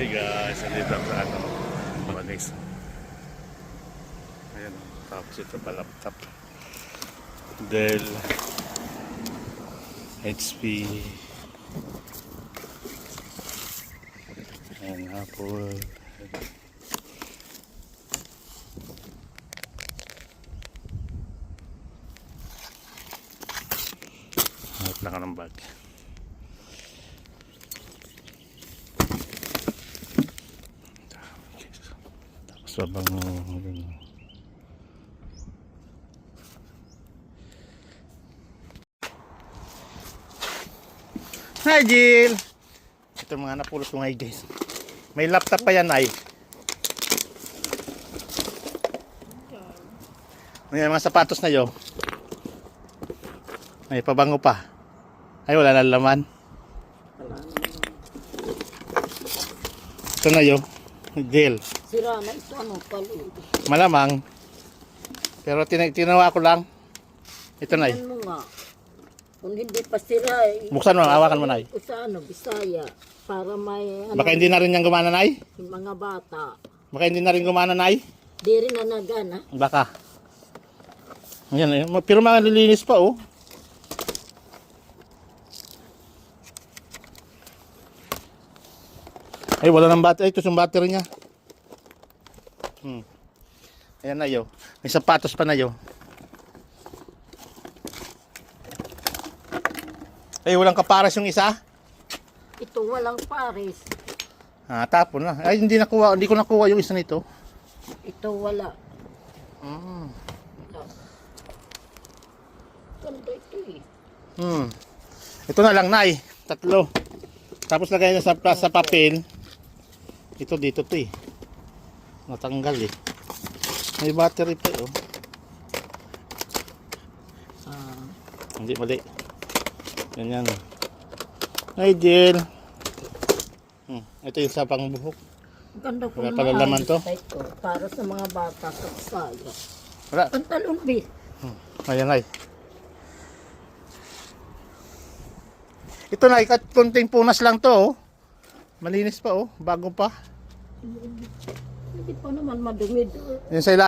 Hi guys, nandito ako sa ano, mga guys. Ayan, tapos ito pa laptop. Dell HP. Ayan, Apple. Hanap lang ka ng bag. Sabang Hi Jill! Ito mga napulot ko ngayon guys. May laptop pa yan ay. May mga sapatos na yo. May pabango pa. Ay wala na laman. Ito na yo. Jill. Sira na ito, ano pala. Malamang. Pero tinawa ko lang. Ito na. Tingnan mo nga. Kung hindi pa sira, Buksan mo, hawakan mo na. Sa ano, Bisaya. Para may, ano, Baka hindi na rin yan gumana na yung mga bata. Baka hindi na rin gumana na Di rin na nagana. Baka. Ayan eh. Pero mga nilinis pa oh. Ay wala nang battery. Ito yung battery niya. Ayan na yo. May sapatos pa na yo. Ay walang kaparas yung isa. Ito walang pares. Ah, tapon na. Ay hindi ko nakuha yung isa nito. Ito wala. Mm. Ganda ito eh. Ito na lang nay. Tatlo. Tapos lagay na sa papel. Ito dito to eh. Natanggal eh. May battery pa eh oh. Hindi mali. Ganyan. Hi Jill. Ito yung sa pangbuhok. Ganda ko Wala pala laman to. Ito, para sa mga bata sa Bisaya. Wala. Pantalon B. Ayan ay. Ito na ikat konting punas lang to oh. Malinis pa oh. Bago pa. Hindi pa naman madumi. Yan sa